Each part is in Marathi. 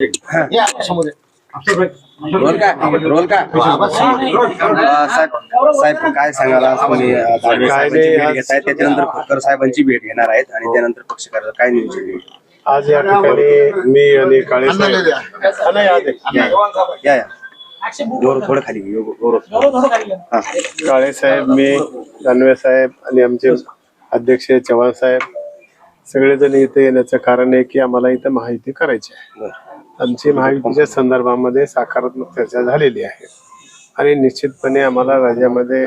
रोल का साहेब काय सांगाल आज कोणी दानवे साहेबांची भेट घेत आहेत, त्याच्यानंतर खोतकर साहेबांची भेट घेणार आहेत आणि त्यानंतर पक्ष करायचं काय नियोजन आहे? आज या ठिकाणी मी आणि काळे साहेब या थोडं खाली काळे साहेब, मी, दानवे साहेब आणि आमचे अध्यक्ष चव्हाण साहेब सगळेजण इथे येण्याचं कारण आहे की आम्हाला इथं माहिती करायची आहे. आमची महायुतीच्या संदर्भामध्ये सकारात्मक चर्चा झालेली आहे आणि निश्चितपणे आम्हाला राज्यामध्ये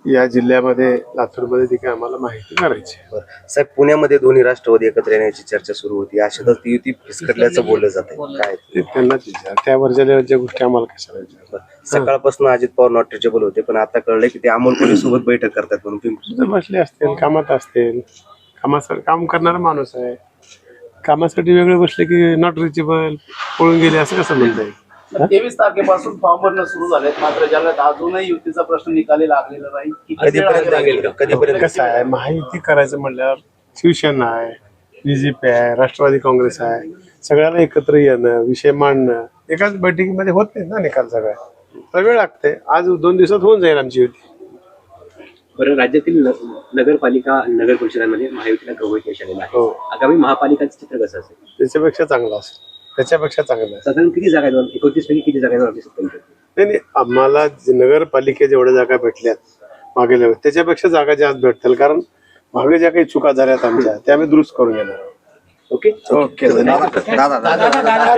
या जिल्ह्यामध्ये लातूरमध्ये देखील आम्हाला माहिती करायची आहे. साहेब, पुण्यामध्ये दोन्ही राष्ट्रवादी एकत्र येण्याची चर्चा सुरू होती, अशातच ती युती फिसकटल्याचं बोललं जात आहे, काय ते त्यांनाच विचार, त्यावरच्या लेवलच्या गोष्टी आम्हाला कशाला विचार. सकाळपासून अजित पवार नॉट रिचेबल होते, पण आता कळलंय की ते अमोल कोल्हे सोबत बैठक करतात म्हणून तिथे बसले असतील, कामात असतील. कामासाठी काम करणारा माणूस आहे, कामासाठी वेगळे बसले की नॉट रिचेबल पळून गेले असं कसं म्हणता येईल? 23 तारखेपासून फॉर्म भरणं सुरू झालेत, मात्र ज्याला अजूनही युतीचा प्रश्न निकाली लागलेला नाही. कधीपर्यंत कसं आहे, माहिती करायचं म्हटल्यावर शिवसेना आहे, बीजेपी आहे, राष्ट्रवादी काँग्रेस आहे, सगळ्याला एकत्र येणं, विषय मांडणं एकाच बैठकीमध्ये होत नाही ना निकाल. सगळ्या वेळ लागते. आज 2 दिवसात होऊन जाईल आमची युती. बरं, राज्यातील नगरपालिका नगर परिषदांमध्ये महायुतीला गवत यश आलेलं आहे. हो, आगामी महापालिकांचं चित्र कसं असेल? त्याच्यापेक्षा चांगलं असेल, त्याच्यापेक्षा चांगलं आहे. साधारण किती जागा आहेत? 29 पैकी किती जागा आहेत? नाही, आम्हाला नगरपालिके जेवढ्या जागा भेटल्यात मागे लेवल त्याच्यापेक्षा जागा जास्त भेटतील, कारण मागे ज्या काही चुका झाल्यात आमच्या त्या आम्ही दुरुस्त करून घेणार. ओके दादा